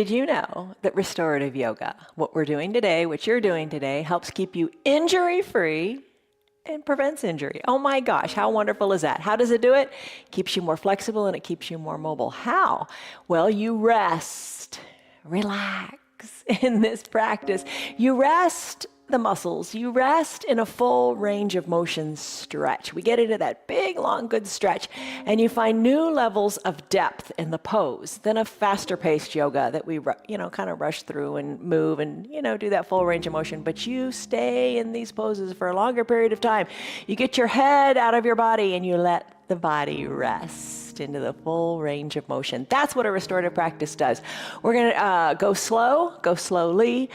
Did you know that restorative yoga, what we're doing today, what you're doing today, helps keep you injury-free and prevents injury? Oh my gosh, how wonderful is that? How does it do it? Keeps you more flexible and it keeps you more mobile. How? Well, you rest, relax in this practice. You rest the muscles. You rest in a full range of motion stretch. We get into that big, long, good stretch, and you find new levels of depth in the pose than a faster paced yoga that we, kind of rush through and move and, do that full range of motion. But you stay in these poses for a longer period of time. You get your head out of your body and you let the body rest into the full range of motion. That's what a restorative practice does. We're going to go slow, go slowly.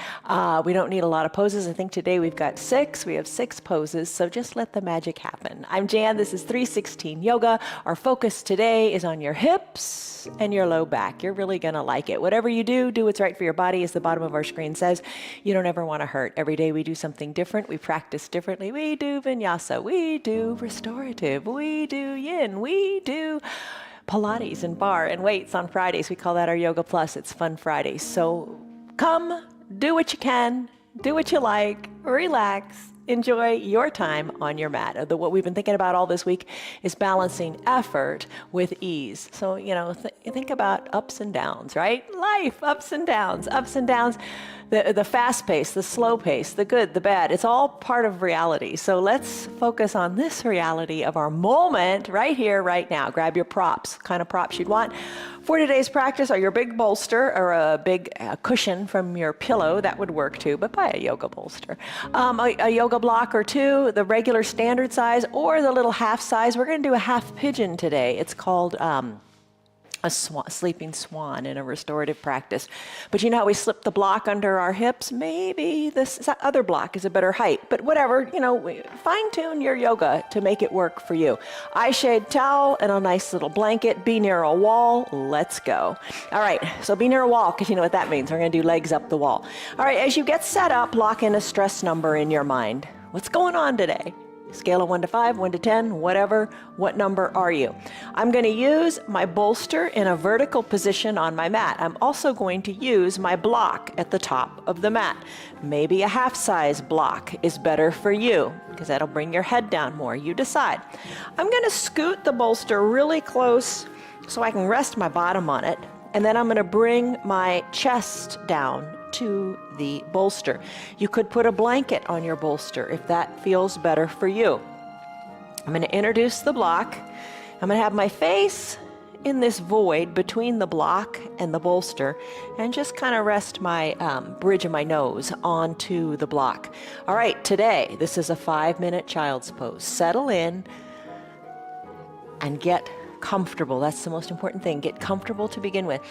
We don't need a lot of poses. I think today we've got 6. We have 6 poses, so just let the magic happen. I'm Jan. This is 316 Yoga. Our focus today is on your hips and your low back. You're really going to like it. Whatever you do, do what's right for your body, as the bottom of our screen says. You don't ever want to hurt. Every day we do something different. We practice differently. We do vinyasa. We do restorative. We do yin. We do Pilates and bar and weights on Fridays. We call that our Yoga Plus. It's Fun Fridays. So come, do what you can, do what you like, relax, enjoy your time on your mat. What we've been thinking about all this week is balancing effort with ease. So, think about ups and downs, right? Life, ups and downs, ups and downs. The fast pace, the slow pace, the good, the bad, it's all part of reality. So let's focus on this reality of our moment right here, right now. Grab your props, kind of props you'd want. For today's practice are your big bolster or a big cushion from your pillow. That would work too, but buy a yoga bolster. A yoga block or 2, the regular standard size or the little half size. We're going to do a half pigeon today. It's called a sleeping swan in a restorative practice. But you know how we slip the block under our hips? Maybe this other block is a better height. But whatever, fine tune your yoga to make it work for you. Eye shade towel and a nice little blanket. Be near a wall. Let's go. All right, so be near a wall, because you know what that means. We're going to do legs up the wall. All right, as you get set up, lock in a stress number in your mind. What's going on today? Scale of 1 to 5, 1 to 10, whatever. What number are you? I'm going to use my bolster in a vertical position on my mat. I'm also going to use my block at the top of the mat. Maybe a half-size block is better for you, because that'll bring your head down more. You decide. I'm going to scoot the bolster really close so I can rest my bottom on it, and then I'm going to bring my chest down to the bolster. You could put a blanket on your bolster if that feels better for you. I'm going to introduce the block. I'm going to have my face in this void between the block and the bolster and just kind of rest my bridge of my nose onto the block. All right, today this is a 5-minute child's pose. Settle in and get comfortable. That's the most important thing. Get comfortable to begin with.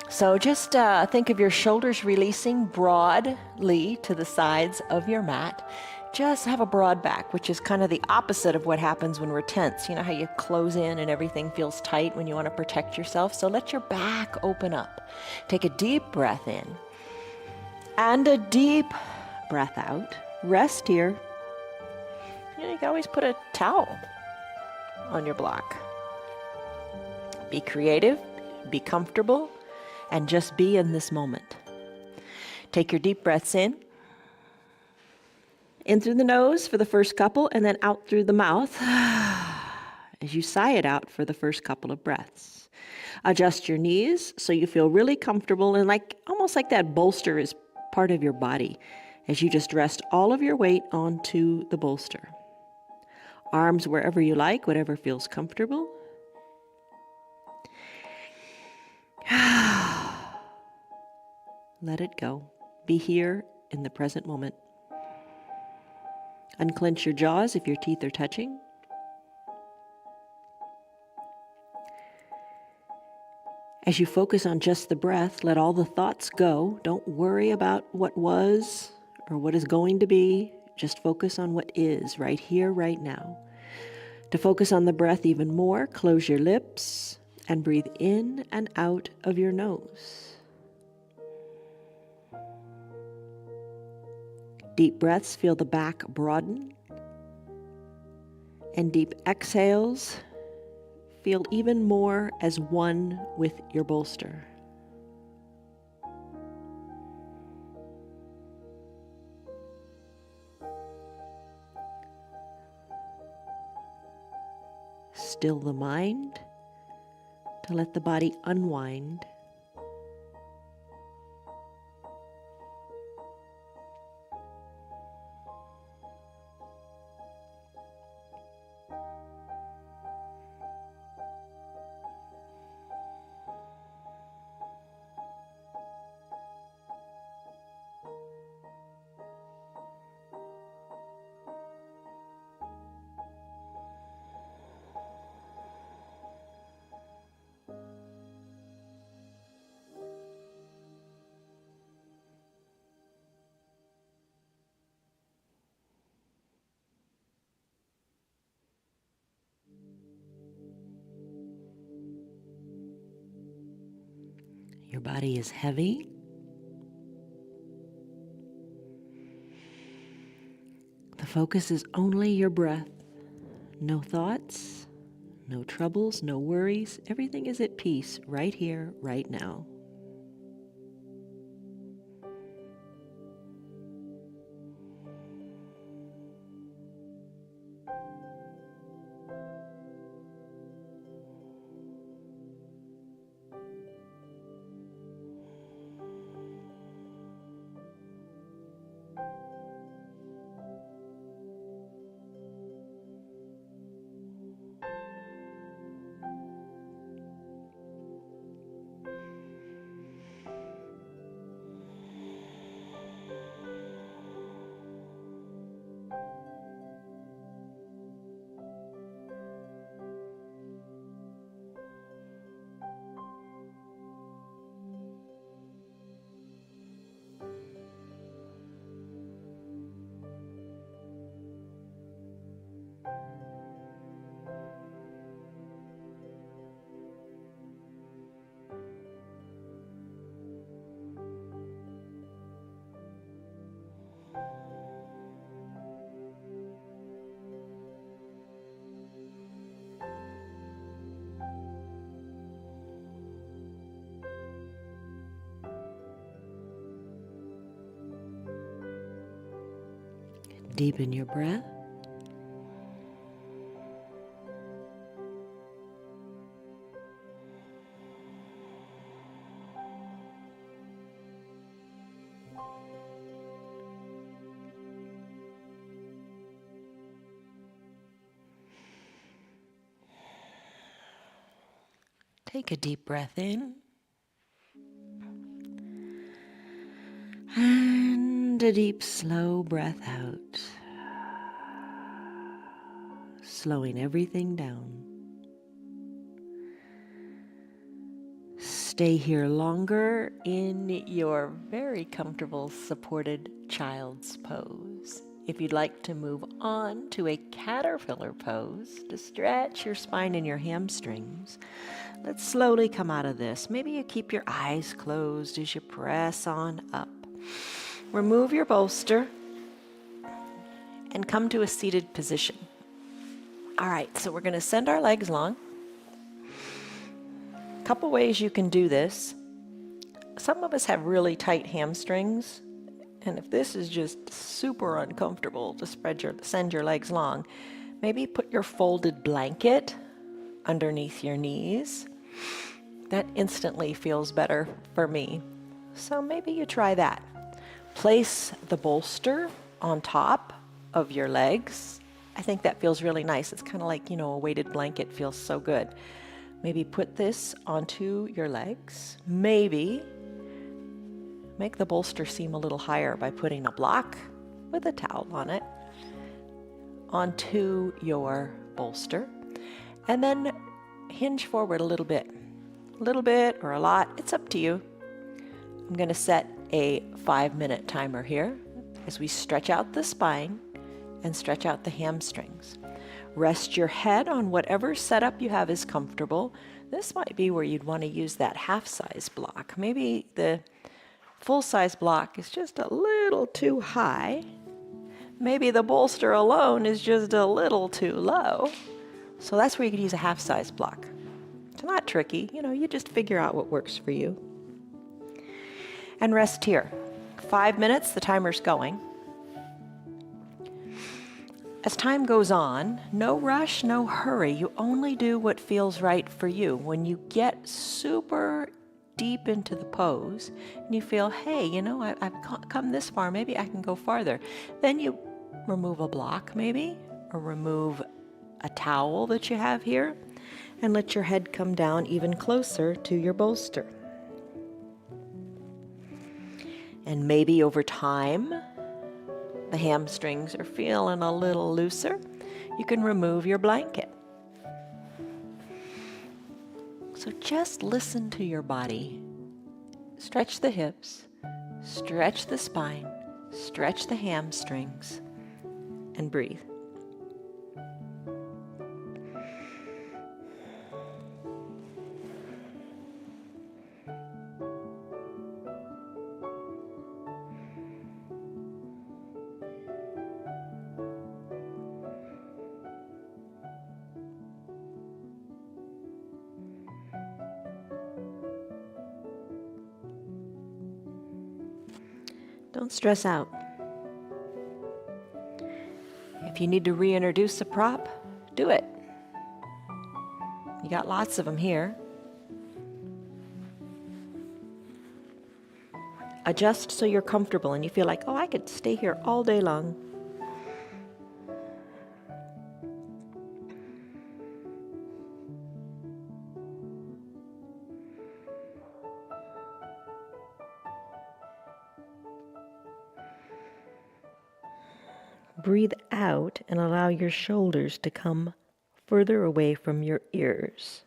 So just think of your shoulders releasing broadly to the sides of your mat. Just have a broad back, which is kind of the opposite of what happens when we're tense. You know how you close in and everything feels tight when you want to protect yourself? So let your back open up. Take a deep breath in and a deep breath out. Rest here. You can always put a towel on your block. Be creative, be comfortable, and just be in this moment. Take your deep breaths in through the nose for the first couple, and then out through the mouth as you sigh it out for the first couple of breaths. Adjust your knees so you feel really comfortable and almost like that bolster is part of your body as you just rest all of your weight onto the bolster. Arms wherever you like, whatever feels comfortable. Let it go. Be here in the present moment. Unclench your jaws if your teeth are touching. As you focus on just the breath, let all the thoughts go. Don't worry about what was or what is going to be. Just focus on what is right here, right now. To focus on the breath even more, close your lips and breathe in and out of your nose. Deep breaths, feel the back broaden. And deep exhales, feel even more as one with your bolster. still the mind, to let the body unwind. Your body is heavy. The focus is only your breath. No thoughts, no troubles, no worries. Everything is at peace right here, right now. Deepen your breath. Take a deep breath in. And a deep, slow breath out. Slowing everything down. Stay here longer in your very comfortable supported child's pose. If you'd like to move on to a caterpillar pose to stretch your spine and your hamstrings, let's slowly come out of this. Maybe you keep your eyes closed as you press on up. Remove your bolster and come to a seated position. All right, so we're going to send our legs long. A couple ways you can do this. Some of us have really tight hamstrings, and if this is just super uncomfortable to send your legs long, maybe put your folded blanket underneath your knees. That instantly feels better for me. So maybe you try that. Place the bolster on top of your legs. I think that feels really nice. It's kind of like, a weighted blanket feels so good. Maybe put this onto your legs. Maybe make the bolster seem a little higher by putting a block with a towel on it onto your bolster. And then hinge forward a little bit or a lot. It's up to you. I'm going to set a 5-minute timer here as we stretch out the spine and stretch out the hamstrings. Rest your head on whatever setup you have is comfortable. This might be where you'd want to use that half-size block. Maybe the full-size block is just a little too high. Maybe the bolster alone is just a little too low. So that's where you could use a half-size block. It's not tricky. You just figure out what works for you. And rest here. 5 minutes, the timer's going. As time goes on, no rush, no hurry. You only do what feels right for you. When you get super deep into the pose and you feel, hey, you know, I've come this far, maybe I can go farther, then you remove a block maybe, or remove a towel that you have here, and let your head come down even closer to your bolster. And maybe over time, the hamstrings are feeling a little looser, you can remove your blanket. So just listen to your body. Stretch the hips, stretch the spine, stretch the hamstrings, and breathe. Don't stress out. If you need to reintroduce a prop, do it. You got lots of them here. Adjust so you're comfortable and you feel like, oh, I could stay here all day long. Breathe out and allow your shoulders to come further away from your ears.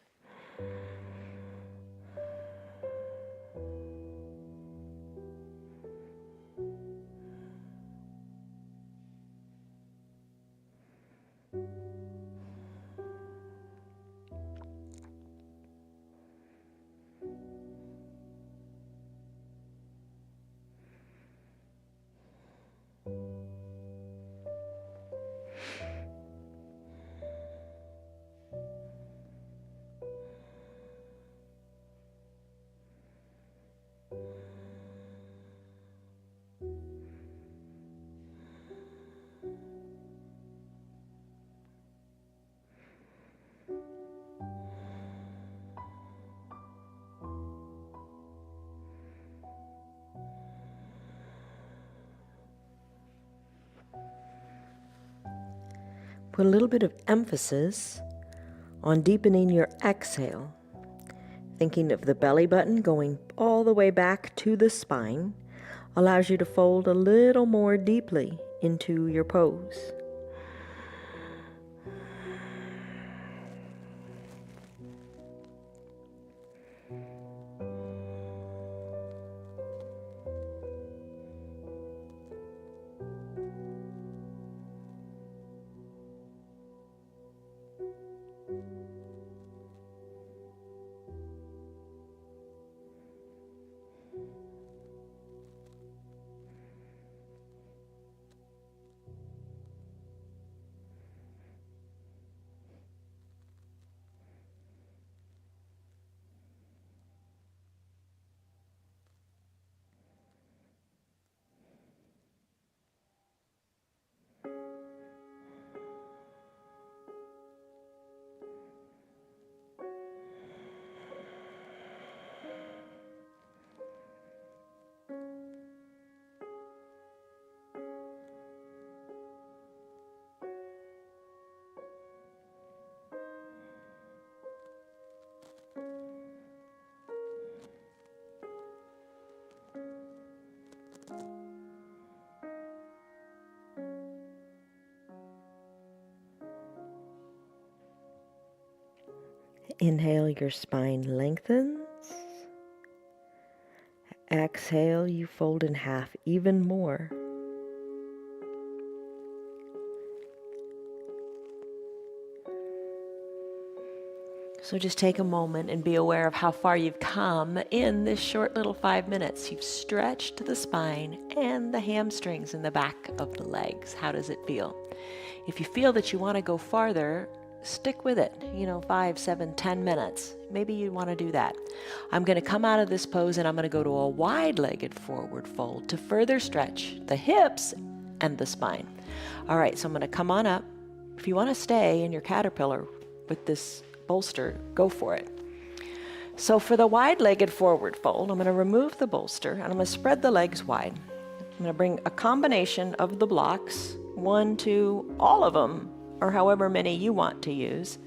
Put a little bit of emphasis on deepening your exhale, thinking of the belly button going all the way back to the spine allows you to fold a little more deeply into your pose. Inhale, your spine lengthens. Exhale, you fold in half even more. So just take a moment and be aware of how far you've come in this short little 5 minutes. You've stretched the spine and the hamstrings in the back of the legs. How does it feel? If you feel that you want to go farther, stick with it, 5, 7, 10 minutes. Maybe you want to do that. I'm going to come out of this pose and I'm going to go to a wide-legged forward fold to further stretch the hips and the spine. All right, so I'm going to come on up. If you want to stay in your caterpillar with this bolster, go for it. So for the wide-legged forward fold, I'm going to remove the bolster and I'm going to spread the legs wide. I'm going to bring a combination of the blocks, 1, 2, all of them, or however many you want to use.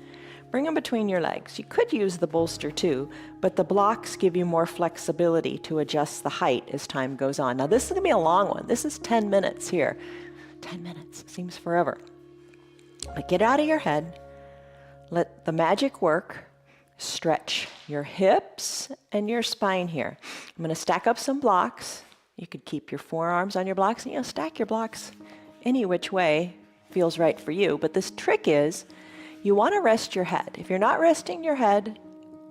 Bring them between your legs. You could use the bolster too, but the blocks give you more flexibility to adjust the height as time goes on. Now this is going to be a long one. This is 10 minutes here. 10 minutes seems forever. But get out of your head. Let the magic work. Stretch your hips and your spine here. I'm going to stack up some blocks. You could keep your forearms on your blocks and stack your blocks any which way feels right for you. But this trick is you want to rest your head. If you're not resting your head,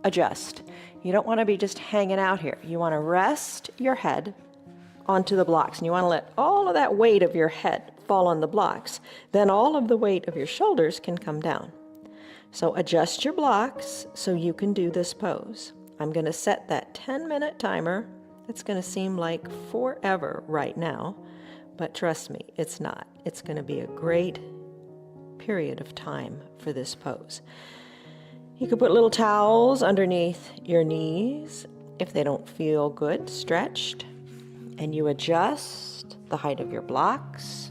adjust. You don't want to be just hanging out here. You want to rest your head onto the blocks, and you want to let all of that weight of your head fall on the blocks. Then all of the weight of your shoulders can come down. So adjust your blocks so you can do this pose. I'm going to set that 10-minute timer. It's going to seem like forever right now, but trust me, it's not. It's going to be a great period of time for this pose. You can put little towels underneath your knees if they don't feel good, stretched, and you adjust the height of your blocks.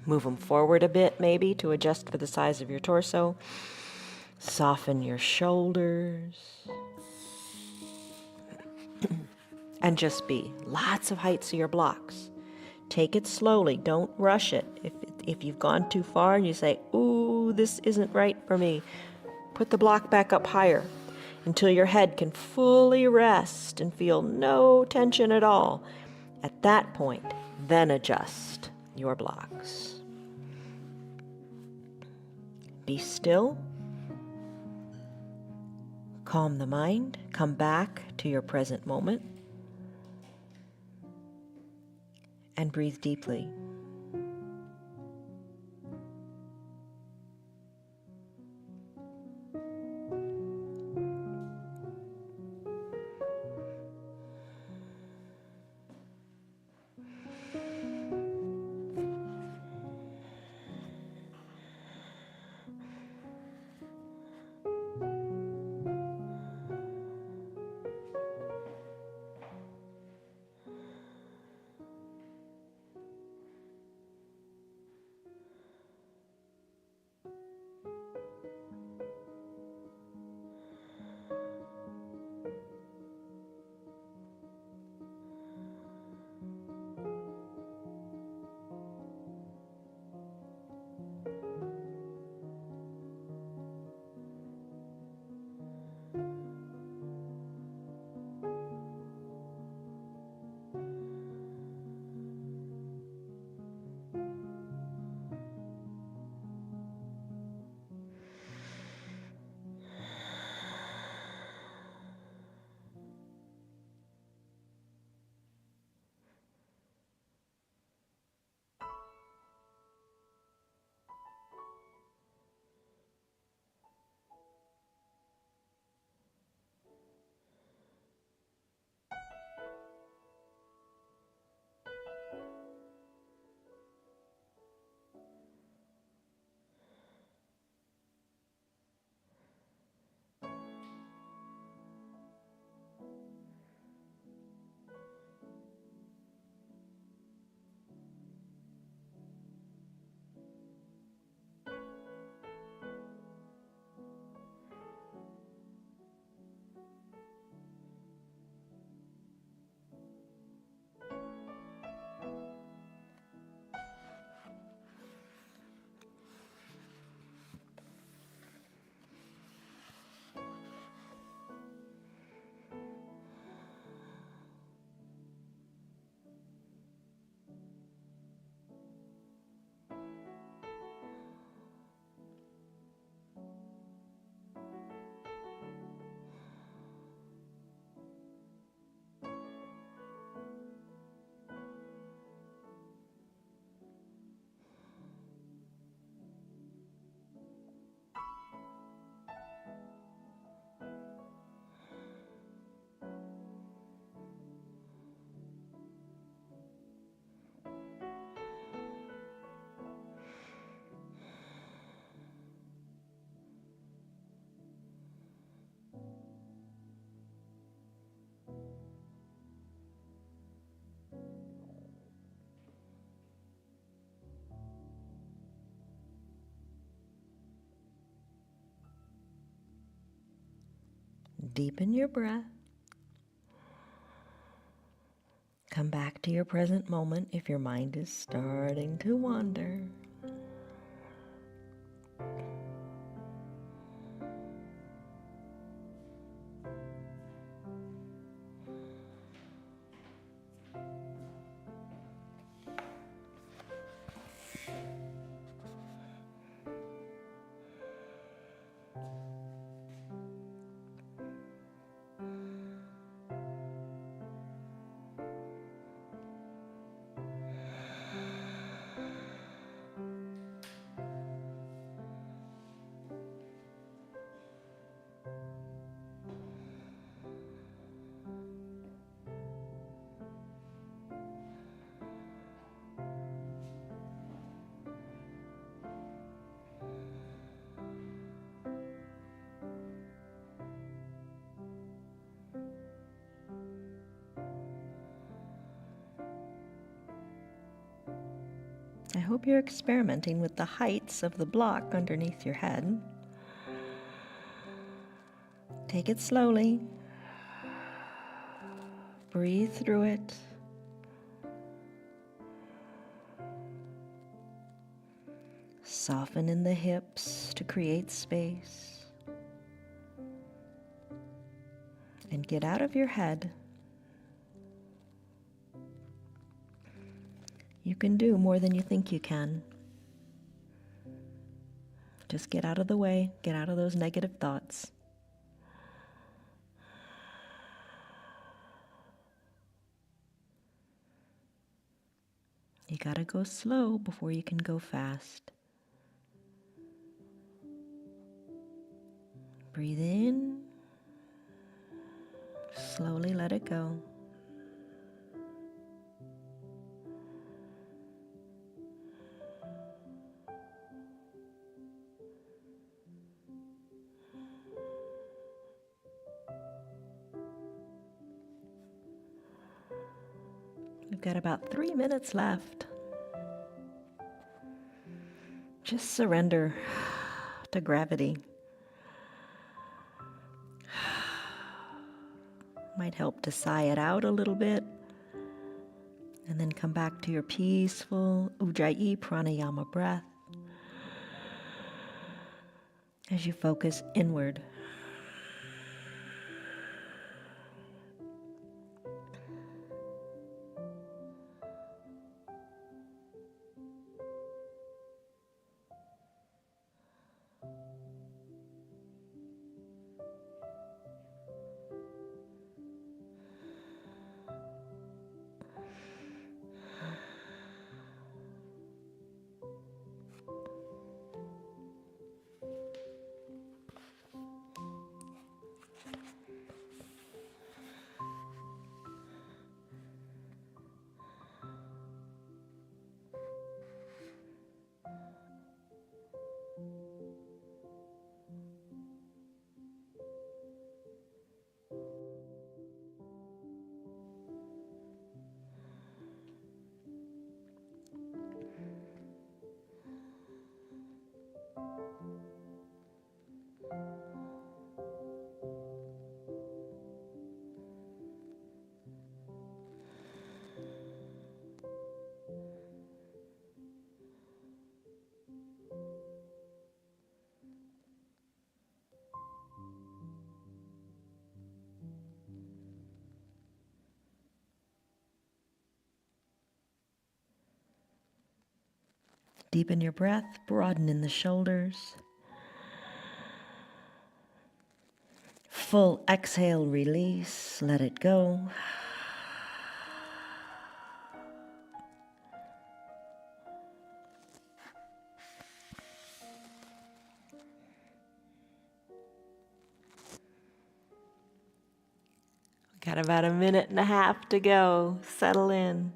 Move them forward a bit maybe to adjust for the size of your torso. Soften your shoulders. And just be. Lots of heights of your blocks. Take it slowly. Don't rush it. If you've gone too far and you say, ooh, this isn't right for me, put the block back up higher until your head can fully rest and feel no tension at all. At that point, then adjust your blocks. Be still. Calm the mind. Come back to your present moment. And breathe deeply. Deepen your breath. Come back to your present moment if your mind is starting to wander. I hope you're experimenting with the heights of the block underneath your head. Take it slowly. Breathe through it. Soften in the hips to create space. And get out of your head. You can do more than you think you can. Just get out of the way, get out of those negative thoughts. You gotta go slow before you can go fast. Breathe in. Slowly let it go. We've got about 3 minutes left. Just surrender to gravity. Might help to sigh it out a little bit. And then come back to your peaceful Ujjayi pranayama breath as you focus inward. Deepen your breath, broaden in the shoulders. Full exhale, release, let it go. Got about 1.5 minutes to go. Settle in.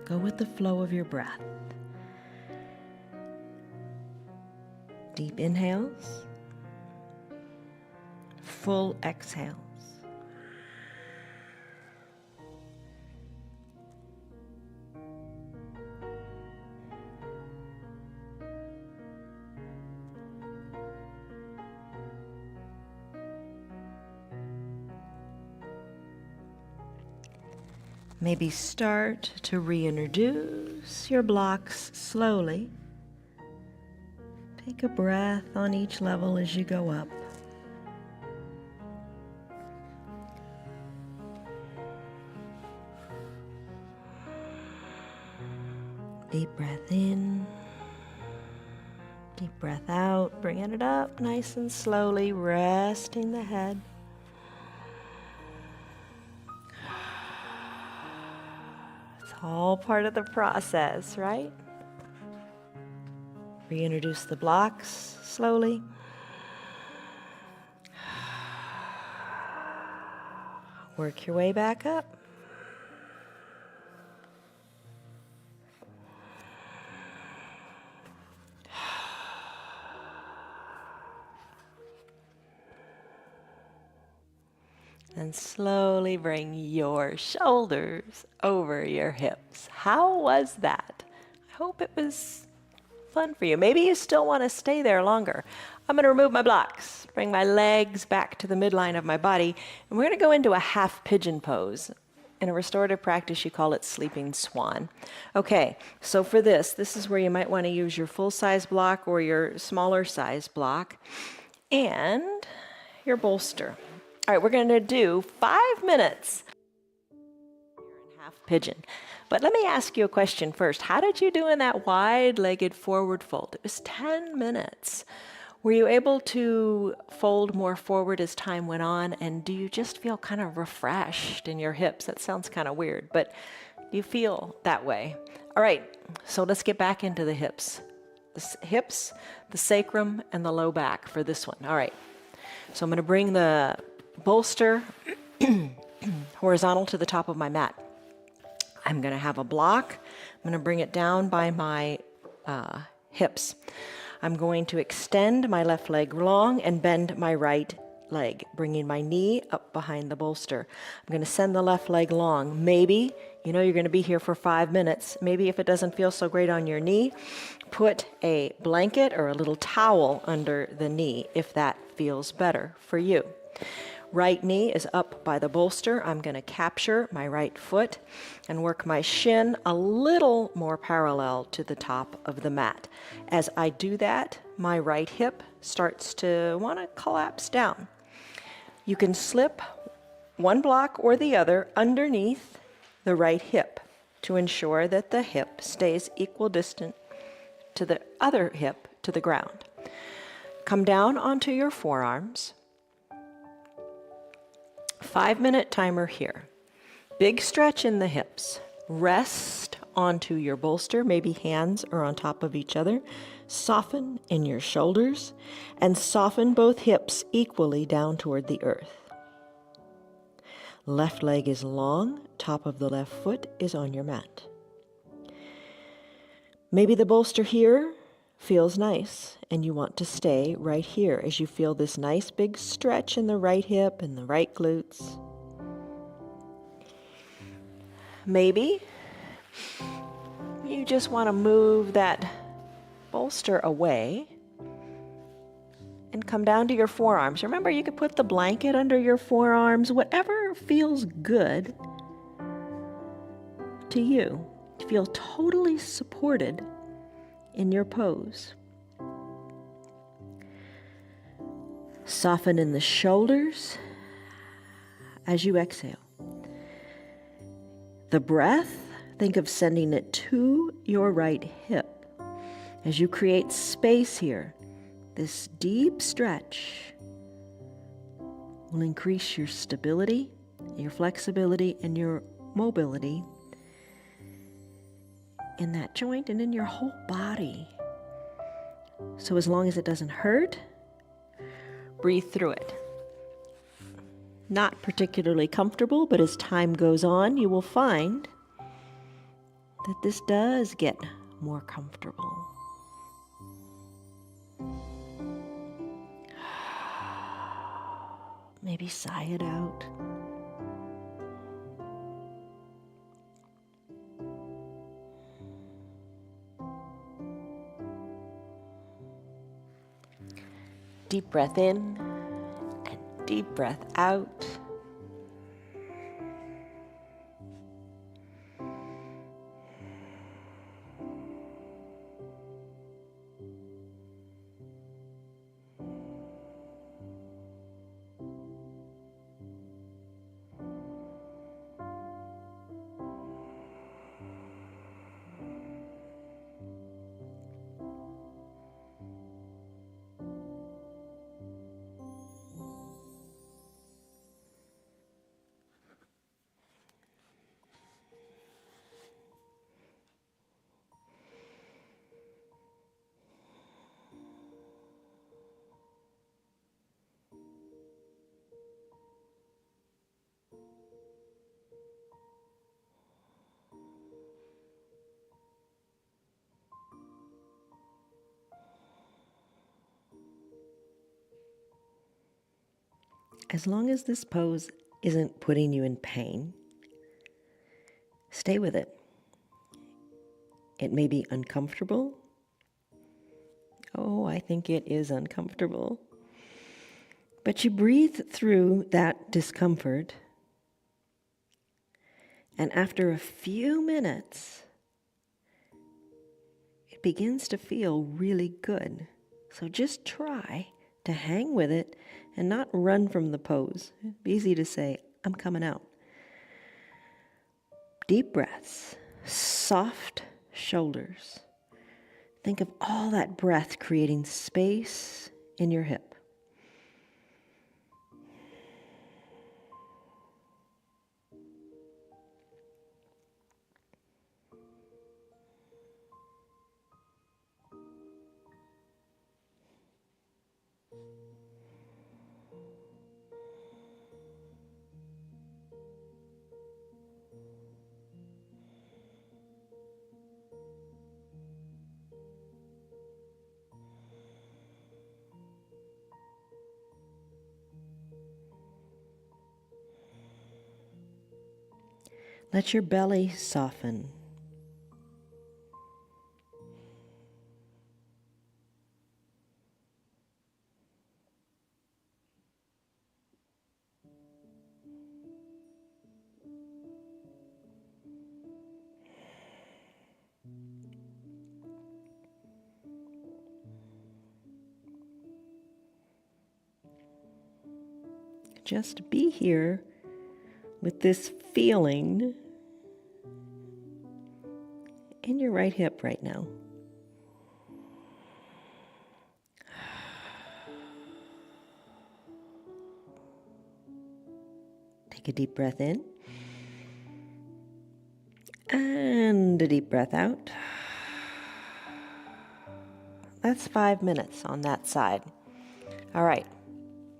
Go with the flow of your breath. Deep inhales, full exhales. Maybe start to reintroduce your blocks slowly. Take a breath on each level as you go up. Deep breath in, deep breath out, bringing it up nice and slowly, resting the head. It's all part of the process, right? Reintroduce the blocks slowly. Work your way back up. And slowly bring your shoulders over your hips. How was that? I hope it was fun for you. Maybe you still want to stay there longer. I'm going to remove my blocks, bring my legs back to the midline of my body, and we're going to go into a half pigeon pose. In a restorative practice, you call it sleeping swan. Okay, so for this is where you might want to use your full-size block or your smaller size block and your bolster. All right, we're going to do 5 minutes in half pigeon. But let me ask you a question first. How did you do in that wide-legged forward fold? It was 10 minutes. Were you able to fold more forward as time went on? And do you just feel kind of refreshed in your hips? That sounds kind of weird, but do you feel that way? All right, so let's get back into the hips. The hips, the sacrum, and the low back for this one. All right, so I'm going to bring the bolster horizontal to the top of my mat. I'm going to have a block. I'm going to bring it down by my hips. I'm going to extend my left leg long and bend my right leg, bringing my knee up behind the bolster. I'm going to send the left leg long. Maybe, you know, you're going to be here for 5 minutes. Maybe if it doesn't feel so great on your knee, put a blanket or a little towel under the knee if that feels better for you. Right knee is up by the bolster. I'm going to capture my right foot and work my shin a little more parallel to the top of the mat. As I do that, my right hip starts to want to collapse down. You can slip one block or the other underneath the right hip to ensure that the hip stays equidistant to the other hip to the ground. Come down onto your forearms. 5-minute timer here. Big stretch in the hips. Rest onto your bolster. Maybe hands are on top of each other. Soften in your shoulders and soften both hips equally down toward the earth. Left leg is long. Top of the left foot is on your mat. Maybe the bolster here feels nice and you want to stay right here as you feel this nice big stretch in the right hip and the right glutes. Maybe you just want to move that bolster away and come down to your forearms. Remember, you could put the blanket under your forearms, whatever feels good to you. Feel totally supported in your pose. Soften in the shoulders as you exhale. The breath, think of sending it to your right hip. As you create space here, this deep stretch will increase your stability, your flexibility, and your mobility in that joint and in your whole body. So as long as it doesn't hurt, breathe through it. Not particularly comfortable, but as time goes on, you will find that this does get more comfortable. Maybe sigh it out. Deep breath in and deep breath out. As long as this pose isn't putting you in pain, stay with it. It may be uncomfortable. Oh, I think it is uncomfortable. But you breathe through that discomfort, and after a few minutes, it begins to feel really good. So just try to hang with it and not run from the pose. It's easy to say, I'm coming out. Deep breaths, soft shoulders. Think of all that breath creating space in your hip. Let your belly soften. Just be here with this feeling in your right hip right now. Take a deep breath in and a deep breath out. That's 5 minutes on that side. All right,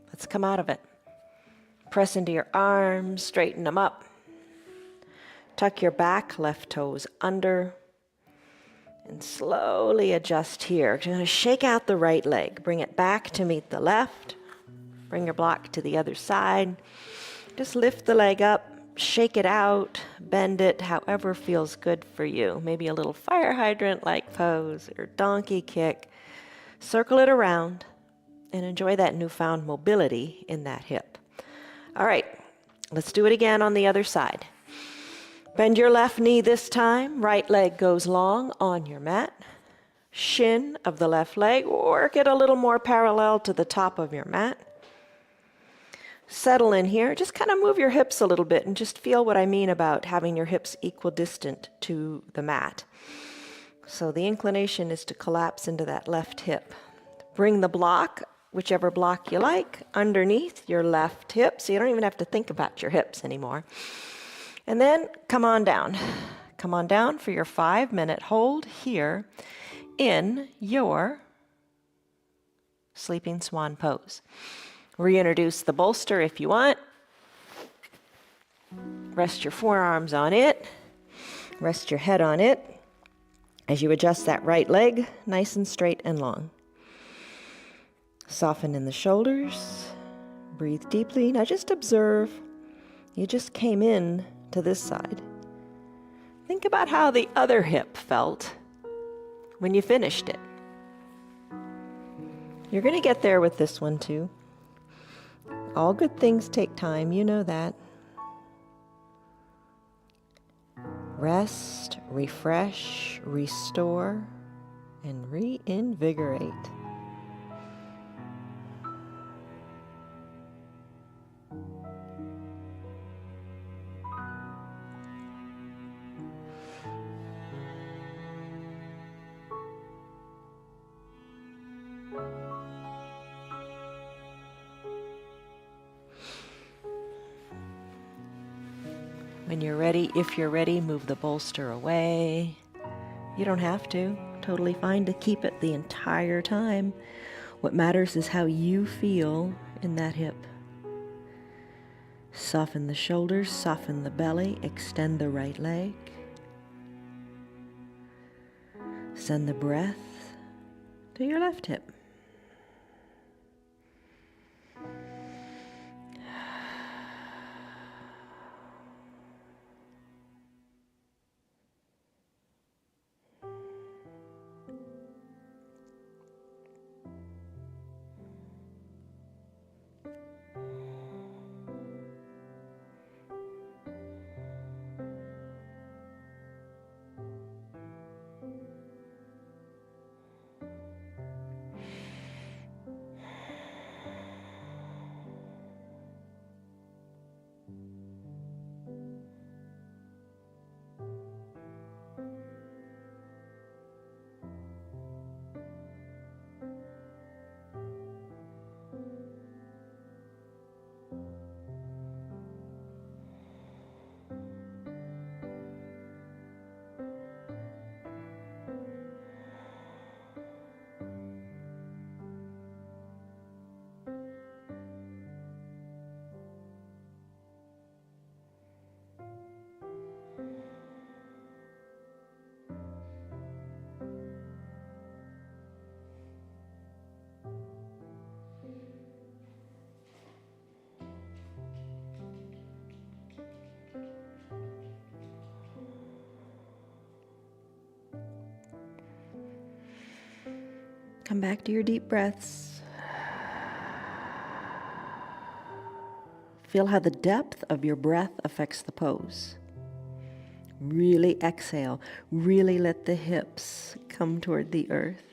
let's come out of it. Press into your arms, straighten them up. Tuck your back, left toes under, and slowly adjust here. You're going to shake out the right leg. Bring it back to meet the left. Bring your block to the other side. Just lift the leg up, shake it out, bend it, however feels good for you. Maybe a little fire hydrant-like pose or donkey kick. Circle it around and enjoy that newfound mobility in that hip. All right, let's do it again on the other side. Bend your left knee this time. Right leg goes long on your mat. Shin of the left leg, work it a little more parallel to the top of your mat. Settle in here. Just kind of move your hips a little bit and just feel what I mean about having your hips equidistant to the mat. So the inclination is to collapse into that left hip. Bring the block, whichever block you like, underneath your left hip, so you don't even have to think about your hips anymore. And then come on down. Come on down for your 5-minute hold here in your sleeping swan pose. Reintroduce the bolster if you want. Rest your forearms on it. Rest your head on it as you adjust that right leg nice and straight and long. Soften in the shoulders. Breathe deeply. Now just observe. You just came in to this side. Think about how the other hip felt when you finished it. You're going to get there with this one too. All good things take time, you know that. Rest, refresh, restore, and reinvigorate. When you're ready, if you're ready, move the bolster away. You don't have to. Totally fine to keep it the entire time. What matters is how you feel in that hip. Soften the shoulders, soften the belly, extend the right leg. Send the breath to your left hip. Come back to your deep breaths. Feel how the depth of your breath affects the pose. Really exhale. Really let the hips come toward the earth.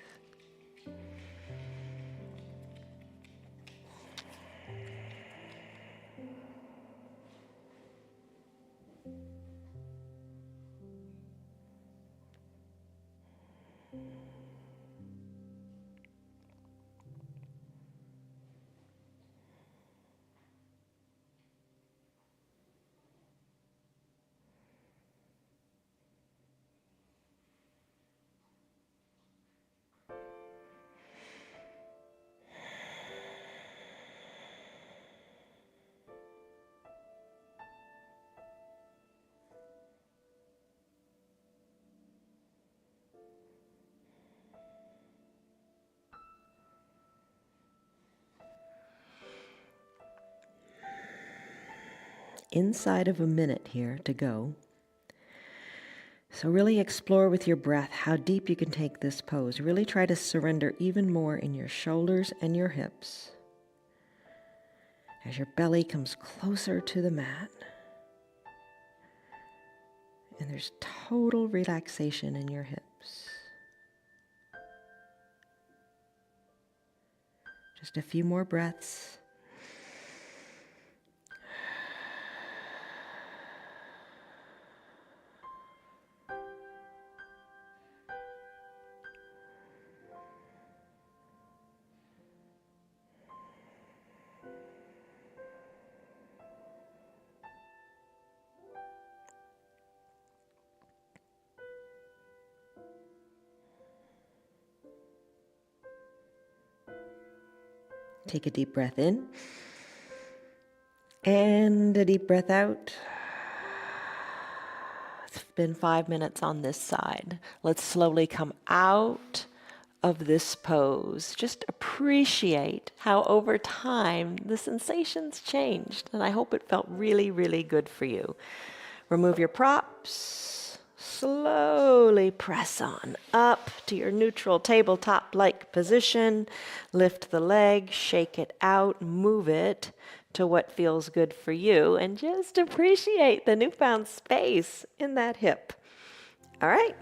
Inside of a minute here to go. So really explore with your breath how deep you can take this pose. Really try to surrender even more in your shoulders and your hips as your belly comes closer to the mat. And there's total relaxation in your hips. Just a few more breaths. Take a deep breath in and a deep breath out. been 5 minutes on this side. Let's slowly come out of this pose. Just appreciate how over time the sensations changed, and I hope it felt really, really good for you. Remove your props. Slowly press on up to your neutral tabletop-like position. Lift the leg, shake it out, move it to what feels good for you, and just appreciate the newfound space in that hip. All right.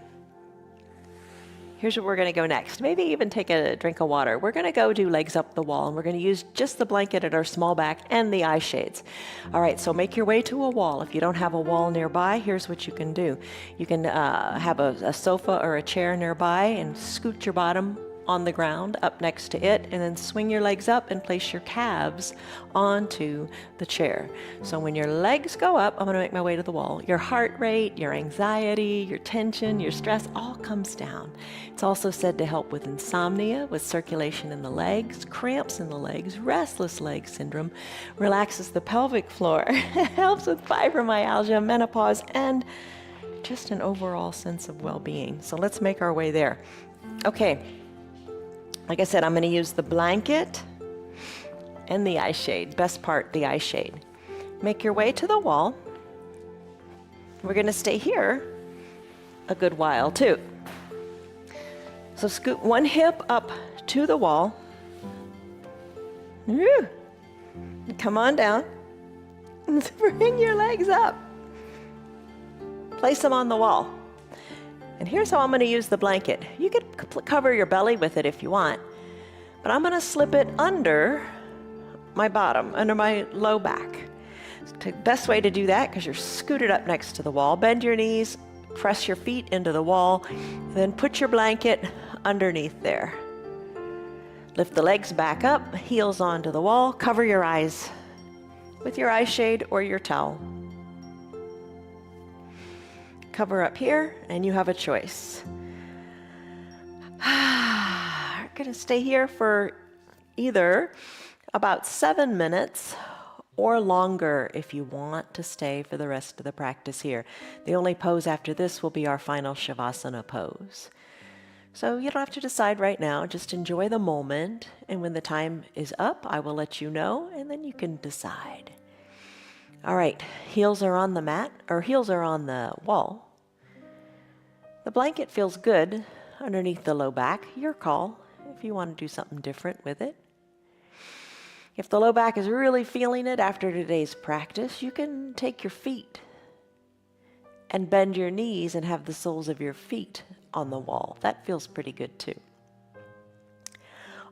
Here's where we're going to go next. Maybe even take a drink of water. We're going to go do legs up the wall, and we're going to use just the blanket at our small back and the eye shades. All right, so make your way to a wall. If you don't have a wall nearby, here's what you can do. You can have a sofa or a chair nearby and scoot your bottom on the ground up next to it, and then swing your legs up and place your calves onto the chair. So when your legs go up, I'm going to make my way to the wall. Your heart rate, your anxiety, your tension, your stress all comes down. It's also said to help with insomnia, with circulation in the legs, cramps in the legs, restless leg syndrome, relaxes the pelvic floor, helps with fibromyalgia, menopause, and just an overall sense of well-being. So let's make our way there. Okay. Like I said, I'm going to use the blanket and the eye shade. Best part, the eye shade. Make your way to the wall. We're going to stay here a good while too. So scoot one hip up to the wall. Woo. Come on down. Bring your legs up. Place them on the wall. And here's how I'm going to use the blanket. You could cover your belly with it if you want, but I'm going to slip it under my bottom, under my low back. The best way to do that, because you're scooted up next to the wall, bend your knees, press your feet into the wall, then put your blanket underneath there. Lift the legs back up, heels onto the wall, cover your eyes with your eye shade or your towel. Cover up here, and you have a choice. We're going to stay here for either about 7 minutes or longer if you want to stay for the rest of the practice here. The only pose after this will be our final Shavasana pose. So you don't have to decide right now, just enjoy the moment, and when the time is up, I will let you know, and then you can decide. All right, heels are on the mat, or heels are on the wall. The blanket feels good underneath the low back. Your call if you want to do something different with it. If the low back is really feeling it after today's practice, you can take your feet and bend your knees and have the soles of your feet on the wall. That feels pretty good too.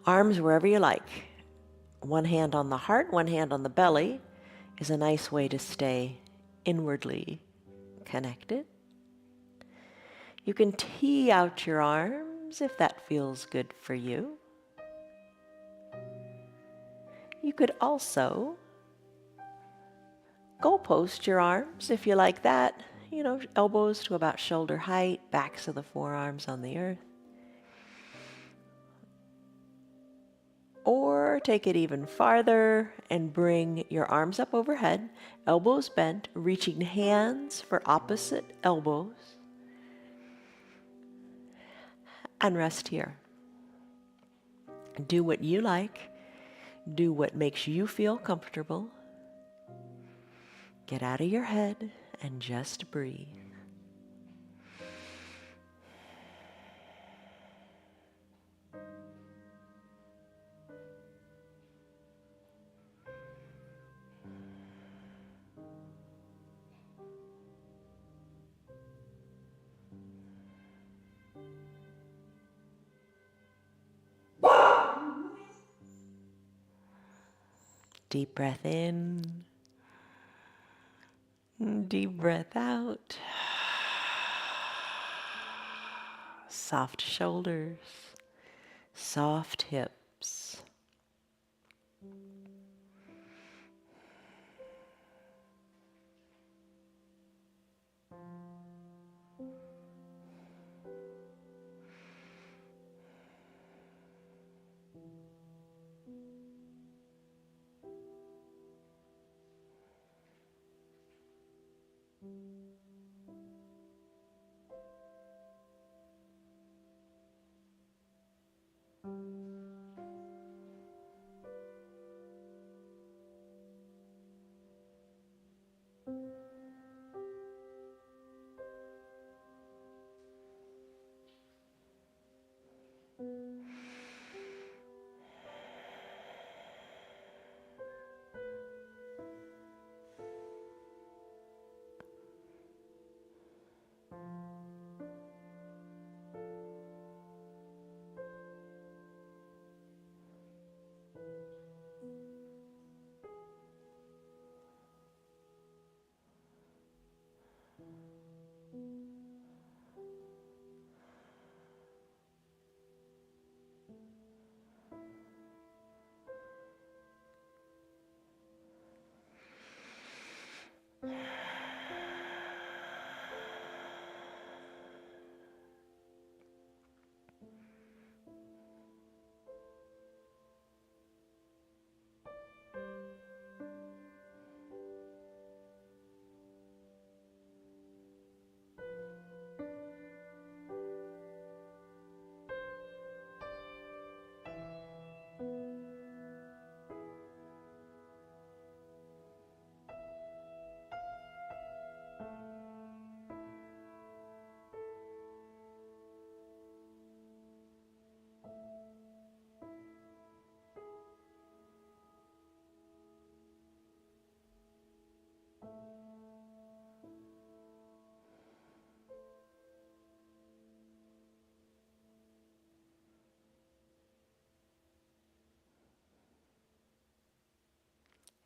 Arms wherever you like. One hand on the heart, one hand on the belly is a nice way to stay inwardly connected. You can tee out your arms if that feels good for you. You could also goalpost your arms if you like that. You know, elbows to about shoulder height, backs of the forearms on the earth. Or take it even farther and bring your arms up overhead, elbows bent, reaching hands for opposite elbows. And rest here. Do what you like. Do what makes you feel comfortable. Get out of your head and just breathe. Deep breath in. Deep breath out. Soft shoulders. Soft hips.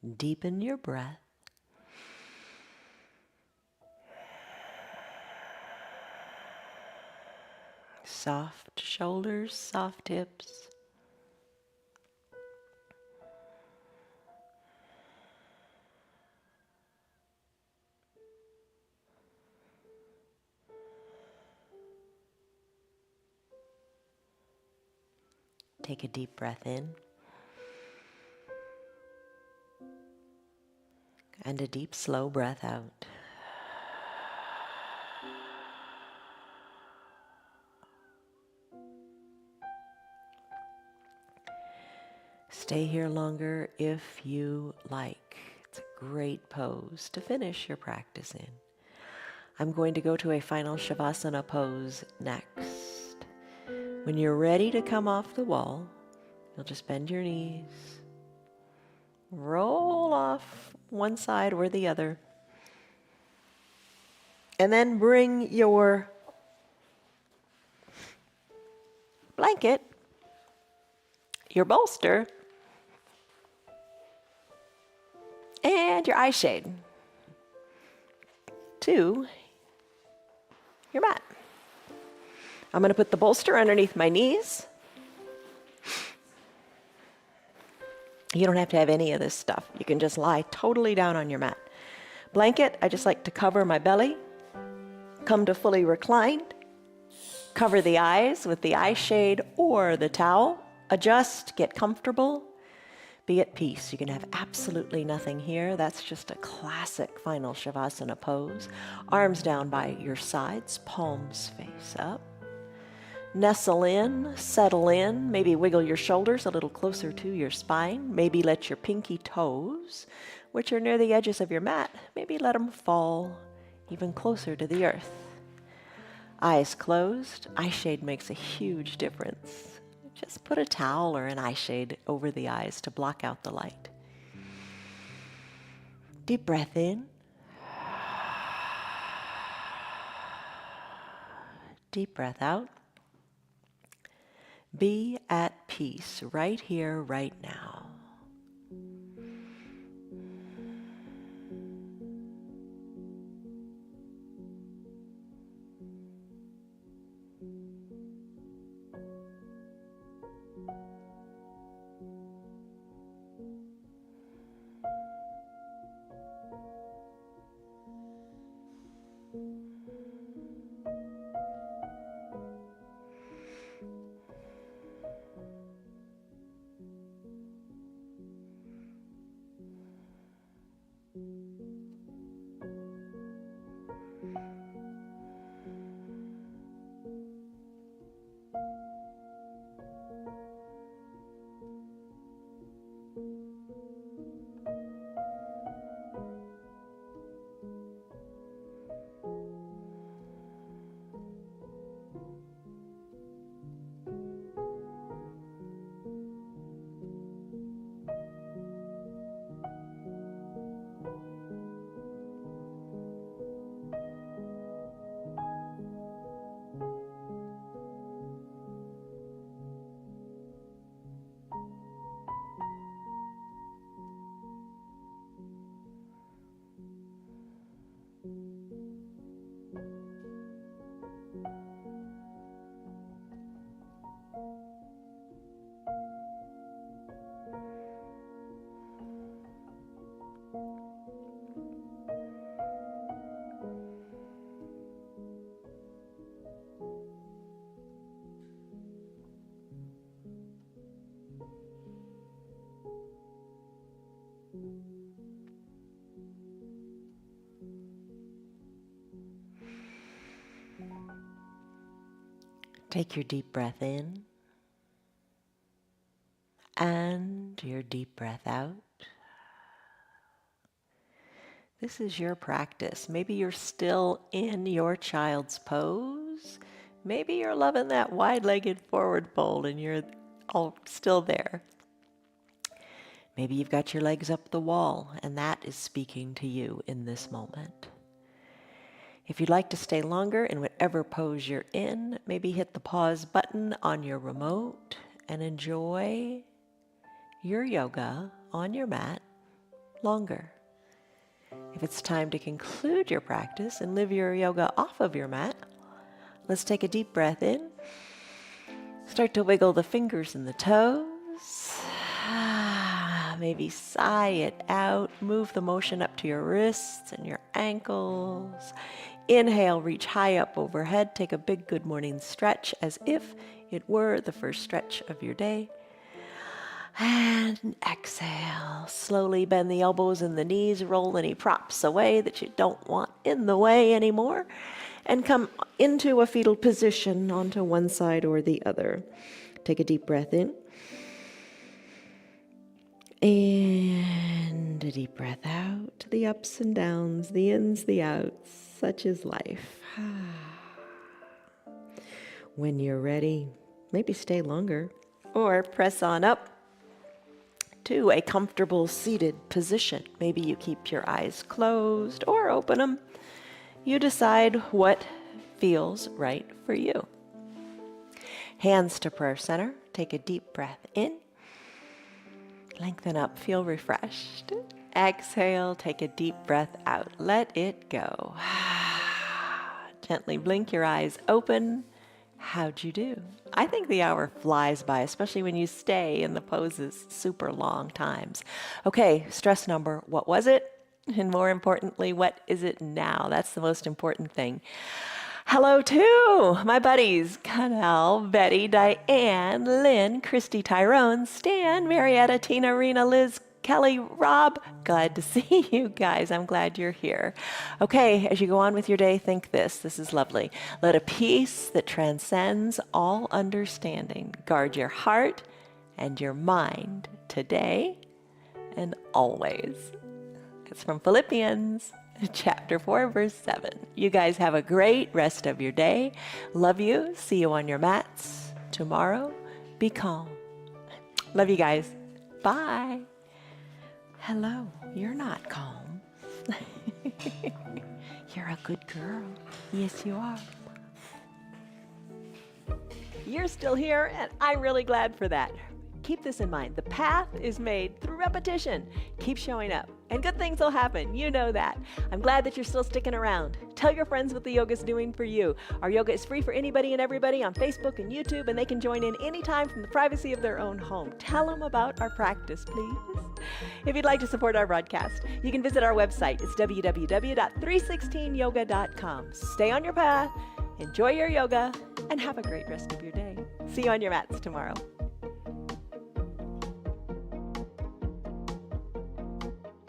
Deepen your breath. Soft shoulders, soft hips. Take a deep breath in and a deep, slow breath out. Stay here longer if you like. It's a great pose to finish your practice in. I'm going to go to a final Shavasana pose next. When you're ready to come off the wall, you'll just bend your knees, roll off one side or the other, and then bring your blanket, your bolster, and your eye shade to your mat. I'm going to put the bolster underneath my knees. You don't have to have any of this stuff. You can just lie totally down on your mat. Blanket, I just like to cover my belly, come to fully reclined, cover the eyes with the eye shade or the towel, adjust, get comfortable, be at peace. You can have absolutely nothing here. That's just a classic final Shavasana pose. Arms down by your sides, palms face up. Nestle in, settle in, maybe wiggle your shoulders a little closer to your spine. Maybe let your pinky toes, which are near the edges of your mat, maybe let them fall even closer to the earth. Eyes closed. Eye shade makes a huge difference. Just put a towel or an eye shade over the eyes to block out the light. Deep breath in. Deep breath out. Be at peace right here, right now. Take your deep breath in and your deep breath out. This is your practice. Maybe you're still in your child's pose. Maybe you're loving that wide-legged forward fold and you're all still there. Maybe you've got your legs up the wall and that is speaking to you in this moment. If you'd like to stay longer in whatever pose you're in, maybe hit the pause button on your remote and enjoy your yoga on your mat, longer. If it's time to conclude your practice and live your yoga off of your mat, let's take a deep breath in. Start to wiggle the fingers and the toes. Maybe sigh it out. Move the motion up to your wrists and your ankles. Inhale, reach high up overhead. Take a big good morning stretch as if it were the first stretch of your day. And exhale. Slowly bend the elbows and the knees. Roll any props away that you don't want in the way anymore. And come into a fetal position onto one side or the other. Take a deep breath in. And a deep breath out. The ups and downs, the ins, the outs. Such is life. When you're ready, maybe stay longer or press on up to a comfortable seated position. Maybe you keep your eyes closed or open them. You decide what feels right for you. Hands to prayer center. Take a deep breath in. Lengthen up, feel refreshed. Exhale, take a deep breath out. Let it go. Gently blink your eyes open. How'd you do? I think the hour flies by, especially when you stay in the poses super long times. Okay, stress number, what was it? And more importantly, what is it now? That's the most important thing. Hello to my buddies, Canal, Betty, Diane, Lynn, Christy, Tyrone, Stan, Marietta, Tina, Rena, Liz, Kelly, Rob. Glad to see you guys. I'm glad you're here. Okay, as you go on with your day, think this. This is lovely. Let a peace that transcends all understanding guard your heart and your mind today and always. It's from Philippians. Chapter 4, verse 7. You guys have a great rest of your day. Love you. See you on your mats tomorrow. Be calm. Love you guys. Bye. Hello. You're not calm. You're a good girl. Yes, you are. You're still here, and I'm really glad for that. Keep this in mind. The path is made through repetition. Keep showing up, and good things will happen. You know that. I'm glad that you're still sticking around. Tell your friends what the yoga's doing for you. Our yoga is free for anybody and everybody on Facebook and YouTube, and they can join in anytime from the privacy of their own home. Tell them about our practice, please. If you'd like to support our broadcast, you can visit our website. It's www.316yoga.com. Stay on your path, enjoy your yoga, and have a great rest of your day. See you on your mats tomorrow.